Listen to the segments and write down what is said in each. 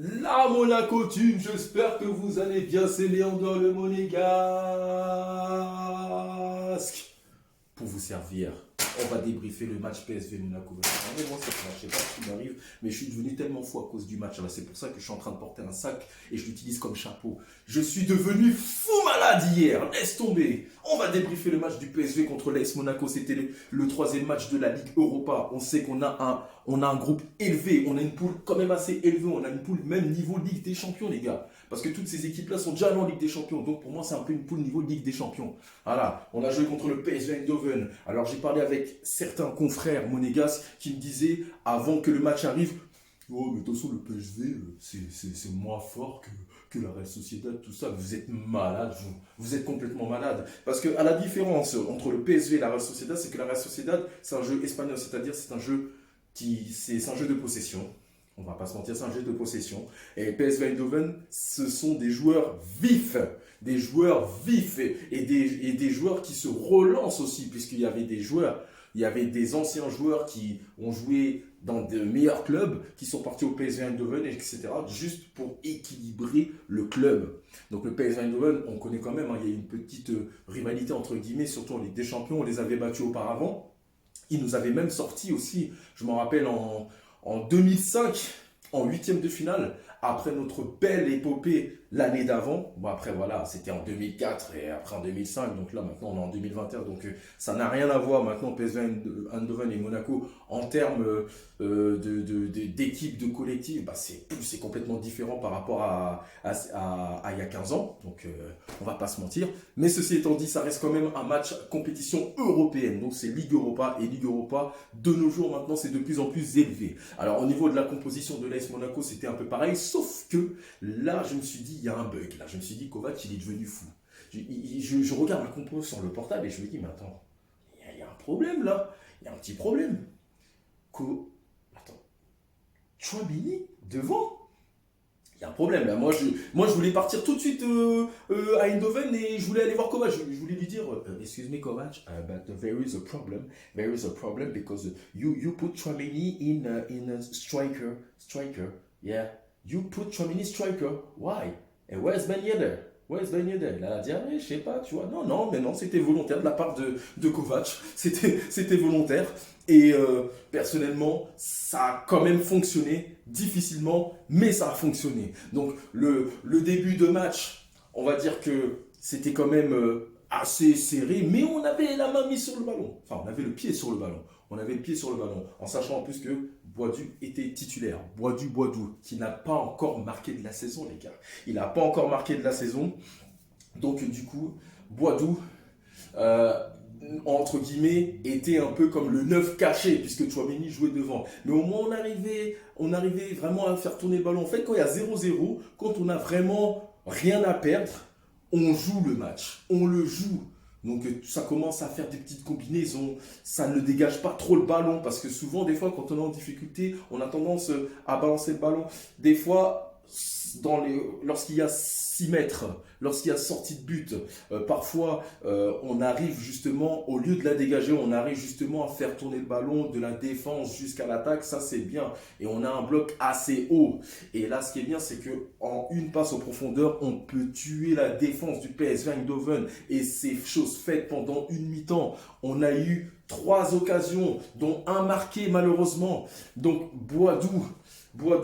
La Monaco Team, j'espère que vous allez bien, c'est Léandre le Monégasque. Pour vous servir, on va débriefer le match PSV Monaco. Moi, ça je sais pas ce qui m'arrive, mais je suis devenu tellement fou à cause du match. C'est pour ça que je suis en train de porter un sac et je l'utilise comme chapeau. Je suis devenu fou malade hier, laisse tomber. On va débriefer le match du PSV contre l'AS Monaco. C'était le troisième match de la Ligue Europa. On sait qu'on a un groupe élevé, on a une poule quand même assez élevée, on a une poule même niveau Ligue des Champions, les gars. Parce que toutes ces équipes-là sont déjà allées en Ligue des Champions. Donc pour moi, c'est un peu une poule niveau Ligue des Champions. Voilà, on a joué contre le PSV Eindhoven. Alors j'ai parlé avec certains confrères monégasques qui me disaient, avant que le match arrive, oh, mais de toute façon, le PSV, c'est moins fort que la Real Sociedad, tout ça. Vous êtes malade, vous êtes complètement malade. Parce que à la différence entre le PSV et la Real Sociedad, c'est que la Real Sociedad, c'est un jeu espagnol, c'est-à-dire c'est un jeu c'est un jeu de possession. On va pas se mentir, c'est un jeu de possession. Et PSV Eindhoven, ce sont des joueurs vifs. Des joueurs vifs et des joueurs qui se relancent aussi, puisqu'il y avait des joueurs, il y avait des anciens joueurs qui ont joué dans de meilleurs clubs, qui sont partis au PSV Eindhoven, etc., juste pour équilibrer le club. Donc le PSV Eindhoven, on connaît quand même, hein, il y a une petite rivalité entre guillemets, surtout en Ligue des Champions, on les avait battus auparavant. Ils nous avaient même sorti aussi, je m'en rappelle, en 2005, en huitième de finale, après notre belle épopée l'année d'avant. Bon, après, voilà, c'était en 2004 et après en 2005. Donc là, maintenant, on est en 2021. Donc ça n'a rien à voir maintenant, PSV Eindhoven et Monaco, en termes d'équipe, de collectif. Bah, c'est complètement différent par rapport à il y a 15 ans. Donc on va pas se mentir. Mais ceci étant dit, ça reste quand même un match compétition européenne. Donc c'est Ligue Europa. Et Ligue Europa, de nos jours maintenant, c'est de plus en plus élevé. Alors au niveau de la composition de l'AS Monaco, c'était un peu pareil. Sauf que là, je me suis dit, il y a un bug. Là, je me suis dit, Kovac, il est devenu fou. Je regarde la compo sur le portable et je me dis, mais attends, il y a un problème là. Il y a un petit problème. Attends. Chouamini devant. Il y a un problème là. Moi, je voulais partir tout de suite à Eindhoven et je voulais aller voir Kovac. Je voulais lui dire, excuse me Kovac, but there is a problem. There is a problem because you put Chouamini in a striker. Yeah. You put Chouamini striker. Why? And where's Ben Yedder? Where's Ben Yedder? Il a dit, ah, je sais pas, tu vois. Non, mais non, c'était volontaire de la part de Kovac. C'était volontaire. Et personnellement, ça a quand même fonctionné, difficilement, mais ça a fonctionné. Donc le début de match, on va dire que c'était quand même assez serré, mais on avait la main mise sur le ballon. Enfin, on avait le pied sur le ballon. On avait le pied sur le ballon, en sachant en plus que Boadu était titulaire. Boadu, qui n'a pas encore marqué de la saison, les gars. Il n'a pas encore marqué de la saison. Donc, du coup, Boadu, entre guillemets, était un peu comme le neuf caché, puisque Chouameni jouait devant. Mais au moins, on arrivait vraiment à faire tourner le ballon. En fait, quand il y a 0-0, quand on n'a vraiment rien à perdre, on joue le match. On le joue. Donc ça commence à faire des petites combinaisons, ça ne dégage pas trop le ballon, parce que souvent, des fois, quand on est en difficulté, on a tendance à balancer le ballon. Des fois, lorsqu'il y a 6 mètres, lorsqu'il y a sortie de but, parfois on arrive justement, au lieu de la dégager, on arrive justement à faire tourner le ballon de la défense jusqu'à l'attaque, ça c'est bien. Et on a un bloc assez haut. Et là, ce qui est bien, c'est qu'en une passe en profondeur, on peut tuer la défense du PSV Eindhoven. Et c'est chose faite pendant une mi-temps. On a eu 3 occasions, dont un marqué malheureusement. Donc Boadu,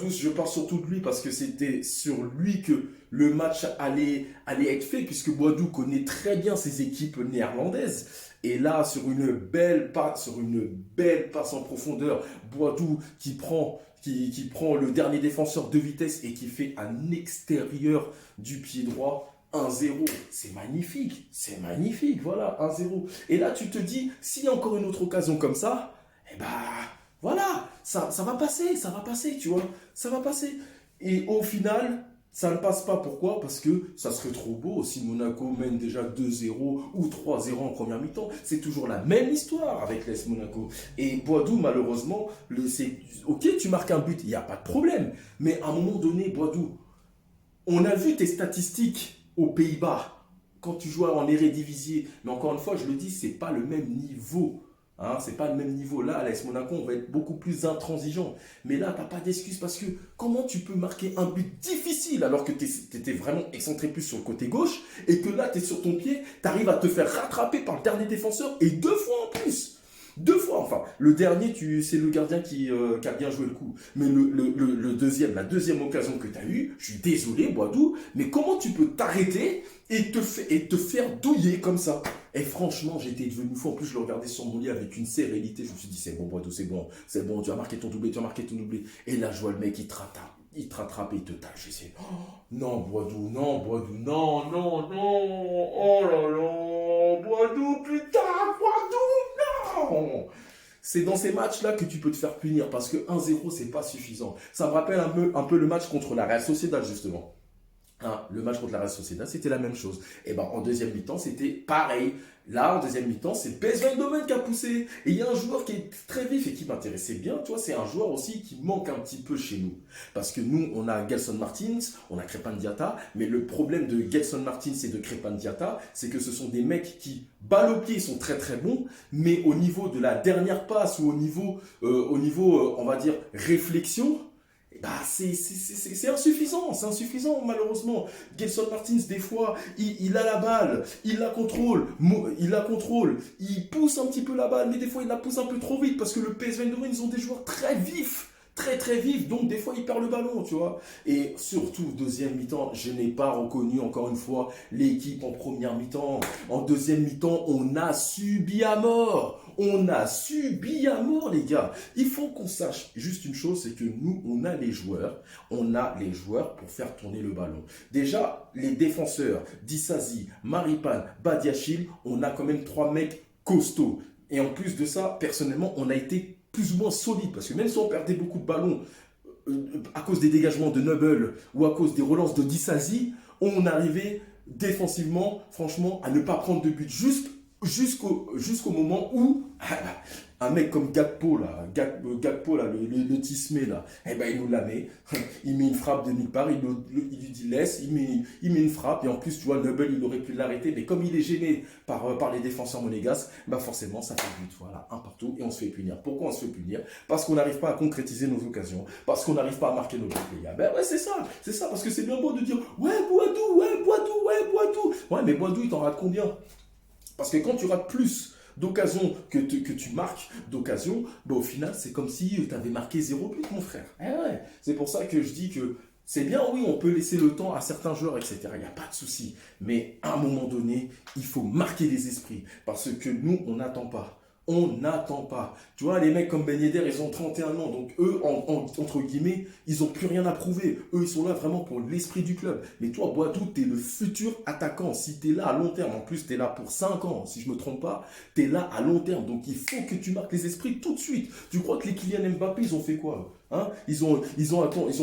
je parle surtout de lui parce que c'était sur lui que le match allait être fait, puisque Boadu connaît très bien ses équipes néerlandaises. Et là, sur une belle passe en profondeur, Boadu qui prend le dernier défenseur de vitesse et qui fait un extérieur du pied droit. 1-0, c'est magnifique, voilà, 1-0. Et là, tu te dis, s'il y a encore une autre occasion comme ça, eh ben, voilà, ça va passer, tu vois, ça va passer. Et au final, ça ne passe pas. Pourquoi? Parce que ça serait trop beau si Monaco mène déjà 2-0 ou 3-0 en première mi-temps. C'est toujours la même histoire avec l'AS Monaco. Et Boadu, malheureusement, ok, tu marques un but, il n'y a pas de problème. Mais à un moment donné, Boadu, on a vu tes statistiques aux Pays-Bas quand tu jouais en Eredivisie. Mais encore une fois, je le dis, c'est pas le même niveau Hein, c'est pas le même niveau. Là, à l'AS Monaco, on va être beaucoup plus intransigeant. Mais là, t'as pas d'excuse parce que comment tu peux marquer un but difficile alors que tu étais vraiment excentré plus sur le côté gauche et que là, tu es sur ton pied, tu arrives à te faire rattraper par le dernier défenseur et 2 fois en plus. 2 fois, enfin. Le dernier, c'est le gardien qui a bien joué le coup. Mais la deuxième occasion que tu as eue, je suis désolé, Boadou, mais comment tu peux t'arrêter et te faire douiller comme ça? Et franchement, j'étais devenu fou. En plus, je le regardais sur mon lit avec une sérénité. Je me suis dit, c'est bon, Boadou, c'est bon, tu as marqué ton doublé, tu as marqué ton doublé. Et là, je vois le mec, il te rattrape et il te tâche. Non, Boadou, non, Boadou, non, non, non, oh là là, Boadou, putain, Boadou, non! C'est dans ces matchs-là que tu peux te faire punir parce que 1-0, c'est pas suffisant. Ça me rappelle un peu le match contre la Real Sociedad, justement. Hein, le match contre la Real Sociedad, c'était la même chose. Et ben en deuxième mi-temps, c'était pareil. Là, en deuxième mi-temps, c'est PSV Eindhoven qui a poussé. Et il y a un joueur qui est très vif et qui m'intéressait bien. Tu vois, c'est un joueur aussi qui manque un petit peu chez nous. Parce que nous, on a Gelson Martins, on a Crépin Diatta. Mais le problème de Gelson Martins et de Crépin Diatta, c'est que ce sont des mecs qui, balle au pied, sont très très bons. Mais au niveau de la dernière passe ou au niveau on va dire, réflexion, bah, c'est insuffisant malheureusement. Gelson Martins, des fois, il a la balle, il la contrôle, il pousse un petit peu la balle, mais des fois il la pousse un peu trop vite parce que le PSV Eindhoven, ils ont des joueurs très vifs. Très très vifs, donc des fois il perd le ballon, tu vois. Et surtout, deuxième mi-temps, je n'ai pas reconnu encore une fois l'équipe en première mi-temps. En deuxième mi-temps, on a subi à mort. On a subi à mort, les gars. Il faut qu'on sache juste une chose, c'est que nous, on a les joueurs. On a les joueurs pour faire tourner le ballon. Déjà, les défenseurs, Disasi, Maripane, Badiachil, on a quand même 3 mecs costauds. Et en plus de ça, personnellement, on a été plus ou moins solide. Parce que même si on perdait beaucoup de ballons à cause des dégagements de Noble ou à cause des relances de Disasi, on arrivait défensivement, franchement, à ne pas prendre de but. Jusqu'au moment où un mec comme Gakpo là, le Tismé là, eh ben il nous la met, il met une frappe de nulle part, il lui dit laisse, il met une frappe et en plus tu vois Noble il aurait pu l'arrêter mais comme il est gêné par les défenseurs monégasques, bah forcément ça fait but, voilà, un partout et on se fait punir. Pourquoi on se fait punir? Parce qu'on n'arrive pas à concrétiser nos occasions, parce qu'on n'arrive pas à marquer nos buts les gars. Ben ouais c'est ça, parce que c'est bien beau de dire ouais Boadou, ouais mais Boadou il t'en rate combien? Parce que quand tu rates plus d'occasions que tu marques d'occasions, bah au final, c'est comme si tu avais marqué 0 but, mon frère. Eh ouais. C'est pour ça que je dis que c'est bien, oui, on peut laisser le temps à certains joueurs, etc. Il n'y a pas de souci. Mais à un moment donné, il faut marquer les esprits. Parce que nous, on n'attend pas. On n'attend pas. Tu vois, les mecs comme Ben Yedder, ils ont 31 ans. Donc, eux, entre guillemets, ils n'ont plus rien à prouver. Eux, ils sont là vraiment pour l'esprit du club. Mais toi, Boadou, tu es le futur attaquant. Si tu es là à long terme, en plus, tu es là pour 5 ans. Si je ne me trompe pas, tu es là à long terme. Donc, il faut que tu marques les esprits tout de suite. Tu crois que les Kylian Mbappé, ils ont fait quoi? Hein, ils ont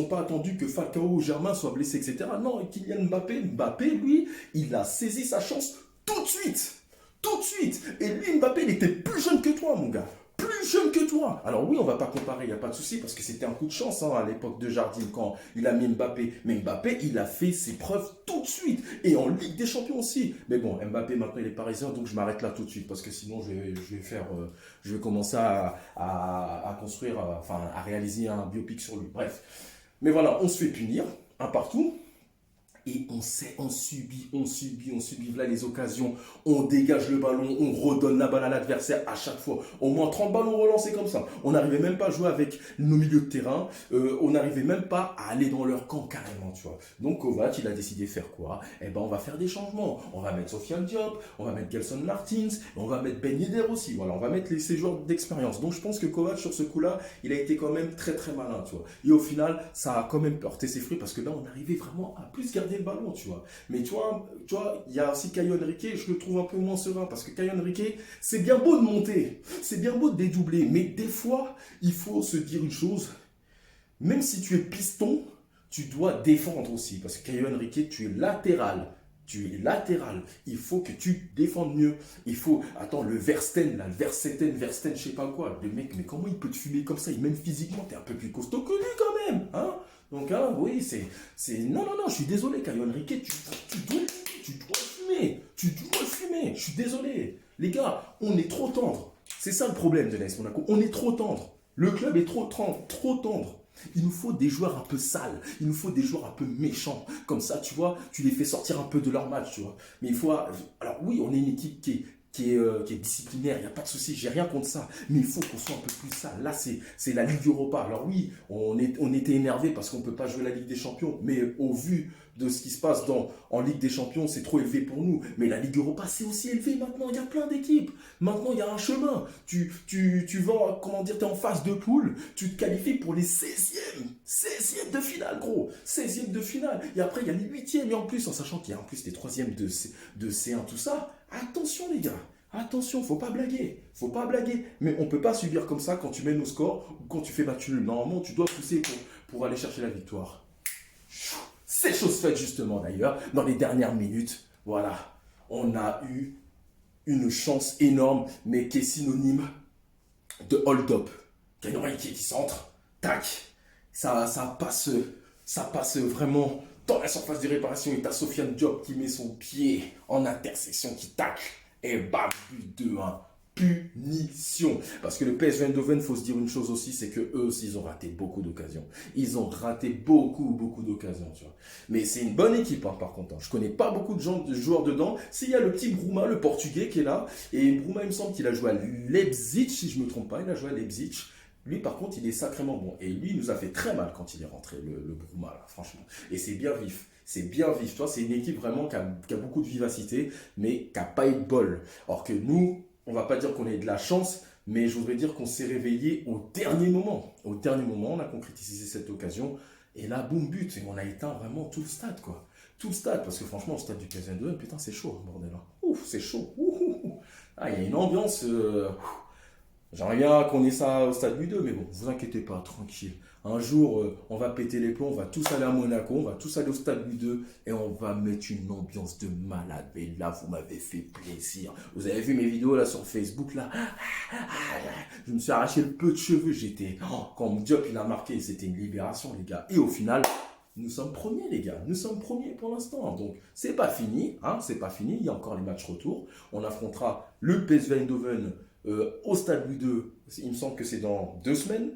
pas attendu que Falcao ou Germain soient blessés, etc. Non, Kylian Mbappé, lui, il a saisi sa chance tout de suite. Tout de suite. Et lui, Mbappé, il était plus jeune que toi, mon gars. Plus jeune que toi. Alors oui, on va pas comparer, il n'y a pas de souci, parce que c'était un coup de chance hein, à l'époque de Jardim quand il a mis Mbappé. Mais Mbappé, il a fait ses preuves tout de suite. Et en Ligue des Champions aussi. Mais bon, Mbappé, maintenant, il est parisien, donc je m'arrête là tout de suite, parce que sinon, je vais commencer à construire, à réaliser un biopic sur lui. Bref. Mais voilà, on se fait punir, un partout. Et on subit, voilà les occasions, on dégage le ballon, on redonne la balle à l'adversaire à chaque fois. Au moins 30 ballons relancés comme ça. On n'arrivait même pas à jouer avec nos milieux de terrain, on n'arrivait même pas à aller dans leur camp carrément, tu vois. Donc Kovac, il a décidé de faire quoi? Eh ben on va faire des changements. On va mettre Sofiane Diop, on va mettre Gelson Martins, on va mettre Ben Yedder aussi. Voilà, on va mettre ces joueurs d'expérience. Donc je pense que Kovac, sur ce coup-là, il a été quand même très très malin, tu vois. Et au final, ça a quand même porté ses fruits parce que là, on arrivait vraiment à plus garder le ballon, tu vois. Mais tu vois, il y a aussi Caio Henrique, je le trouve un peu moins serein parce que Caio Henrique, c'est bien beau de monter, c'est bien beau de dédoubler, mais des fois, il faut se dire une chose, même si tu es piston, tu dois défendre aussi parce que Caio Henrique, tu es latéral. Il faut que tu défendes mieux. Il faut. Attends, le Versten, je sais pas quoi. Le mec, mais comment il peut te fumer comme ça? Il même physiquement, t'es un peu plus costaud que lui quand même. Hein? Donc, hein, oui, non, je suis désolé, Caio Henrique, tu dois fumer. Tu dois fumer. Je suis désolé. Les gars, on est trop tendre. C'est ça le problème de l'AS Monaco. On est trop tendre. Le club est trop tendre, trop tendre. Il nous faut des joueurs un peu sales, il nous faut des joueurs un peu méchants. Comme ça, tu vois, tu les fais sortir un peu de leur match, tu vois. Mais il faut... Alors oui, on est une équipe qui est disciplinaire, il n'y a pas de souci, j'ai rien contre ça. Mais il faut qu'on soit un peu plus sale. Là, c'est la Ligue Europa. Alors oui, on était énervé parce qu'on ne peut pas jouer la Ligue des Champions. Mais au vu de ce qui se passe en Ligue des Champions, c'est trop élevé pour nous. Mais la Ligue Europa, c'est aussi élevé maintenant. Il y a plein d'équipes. Maintenant, il y a un chemin. Tu vas, comment dire, tu es en phase de poule. Tu te qualifies pour les 16e de finale, gros. 16e de finale. Et après, il y a les 8e. Et en plus, en sachant qu'il y a en plus les 3e de C1, tout ça. Attention, les gars. Attention, faut pas blaguer. Faut pas blaguer. Mais on peut pas subir comme ça quand tu mènes au score ou quand tu fais match nul. Normalement, tu dois pousser pour aller chercher la victoire. C'est chose faite justement d'ailleurs. Dans les dernières minutes, voilà, on a eu une chance énorme, mais qui est synonyme de hold-up. Kenny Henrique qui centre, tac, ça passe vraiment dans la surface de réparation. Et t'as Sofiane Diop qui met son pied en intersection, qui tac, et bam, but 2-1. Punition. Parce que le PSV Eindhoven, il faut se dire une chose aussi, c'est que eux aussi, ils ont raté beaucoup d'occasions. Ils ont raté beaucoup d'occasions, tu vois. Mais c'est une bonne équipe, hein, par contre. Je connais pas beaucoup de joueurs dedans. S'il y a le petit Bruma, le portugais, qui est là. Et Bruma, il me semble qu'il a joué à Leipzig, si je me trompe pas. Il a joué à Leipzig. Lui, par contre, il est sacrément bon. Et lui, il nous a fait très mal quand il est rentré, le Bruma, là, franchement. Et c'est bien vif. C'est bien vif. Toi, c'est une équipe vraiment qui a beaucoup de vivacité, mais qui n'a pas eu de bol. Or que nous, on ne va pas dire qu'on ait de la chance, mais je voudrais dire qu'on s'est réveillé au dernier moment. Au dernier moment, on a concrétisé cette occasion. Et là, boum, but. Et on a éteint vraiment tout le stade, quoi. Tout le stade. Parce que franchement, le stade du PSV Eindhoven, putain, c'est chaud, bordel. Ouf, c'est chaud. Ah, il y a une ambiance. J'aimerais bien qu'on ait ça au stade U2, mais bon, vous inquiétez pas, tranquille. Un jour, on va péter les plombs, on va tous aller à Monaco, on va tous aller au stade U2 et on va mettre une ambiance de malade. Et là, vous m'avez fait plaisir. Vous avez vu mes vidéos là sur Facebook là. Je me suis arraché le peu de cheveux. Quand Diop il a marqué, c'était une libération, les gars. Et au final, nous sommes premiers, les gars. Nous sommes premiers pour l'instant. Donc, c'est pas fini, hein. C'est pas fini. Il y a encore les matchs retour. On affrontera le PSV Eindhoven au stade U2. Il me semble que c'est dans 2 semaines.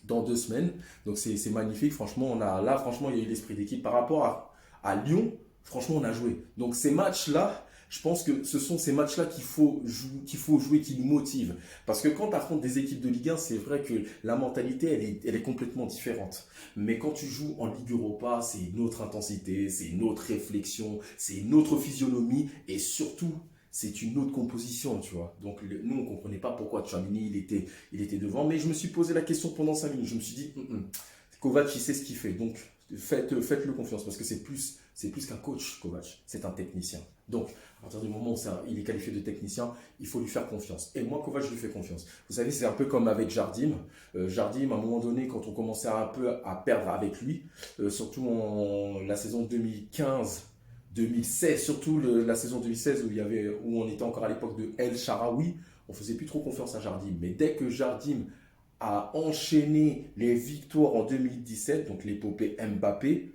Dans 2 semaines. Donc c'est magnifique. Franchement, franchement, il y a eu l'esprit d'équipe par rapport à Lyon. Franchement, on a joué. Donc ces matchs-là, je pense que ce sont ces matchs-là qu'il faut jouer, qui nous motivent. Parce que quand tu affrontes des équipes de Ligue 1, c'est vrai que la mentalité, elle est complètement différente. Mais quand tu joues en Ligue Europa, c'est une autre intensité, c'est une autre réflexion, c'est une autre physionomie et surtout, c'est une autre composition, tu vois. Donc, nous, on ne comprenait pas pourquoi Tchouaméni, il était devant. Mais je me suis posé la question pendant 5 minutes. Je me suis dit, Kovac, il sait ce qu'il fait. Donc, faites-le confiance. Parce que c'est plus qu'un coach, Kovac. C'est un technicien. Donc, à partir du moment où il est qualifié de technicien, il faut lui faire confiance. Et moi, Kovac, je lui fais confiance. Vous savez, c'est un peu comme avec Jardim. Jardim, à un moment donné, quand on commençait un peu à perdre avec lui, surtout en la saison 2016, surtout la saison 2016 où on était encore à l'époque de El Shaarawy, on faisait plus trop confiance à Jardim. Mais dès que Jardim a enchaîné les victoires en 2017, donc l'épopée Mbappé,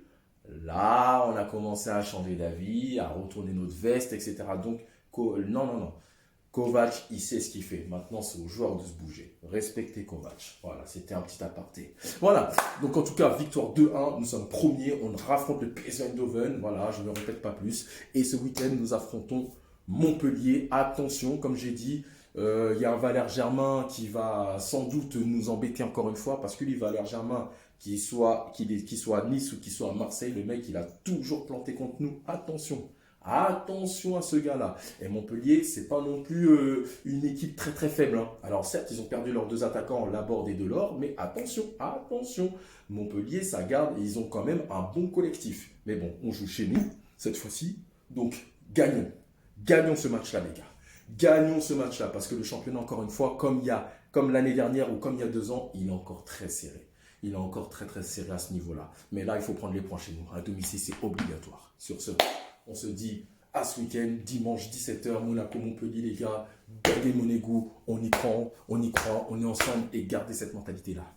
là, on a commencé à changer d'avis, à retourner notre veste, etc. Donc, non. Kovac, il sait ce qu'il fait. Maintenant, c'est aux joueurs de se bouger. Respectez Kovac. Voilà, c'était un petit aparté. Voilà, donc en tout cas, victoire 2-1. Nous sommes premiers. On affronte le PSV Eindhoven. Voilà, je ne le répète pas plus. Et ce week-end, nous affrontons Montpellier. Attention, comme j'ai dit, il y a un Valère Germain qui va sans doute nous embêter encore une fois. Parce que lui, Valère Germain, qu'il soit à Nice ou qu'il soit à Marseille, le mec, il a toujours planté contre nous. Attention. Attention à ce gars-là. Et Montpellier, c'est pas non plus une équipe très très faible. Hein. Alors certes, ils ont perdu leurs 2 attaquants, Laborde et Delors, mais attention. Montpellier, ça garde, et ils ont quand même un bon collectif. Mais bon, on joue chez nous, cette fois-ci. Donc, gagnons. Gagnons ce match-là, les gars. Gagnons ce match-là, parce que le championnat, encore une fois, comme l'année dernière ou comme il y a 2 ans, il est encore très serré. Il est encore très très serré à ce niveau-là. Mais là, il faut prendre les points chez nous. À domicile, c'est obligatoire. Sur ce, on se dit à ce week-end, dimanche 17h, Monaco-Montpellier, les gars. Gardez mon égout, on y croit, on est ensemble et gardez cette mentalité-là.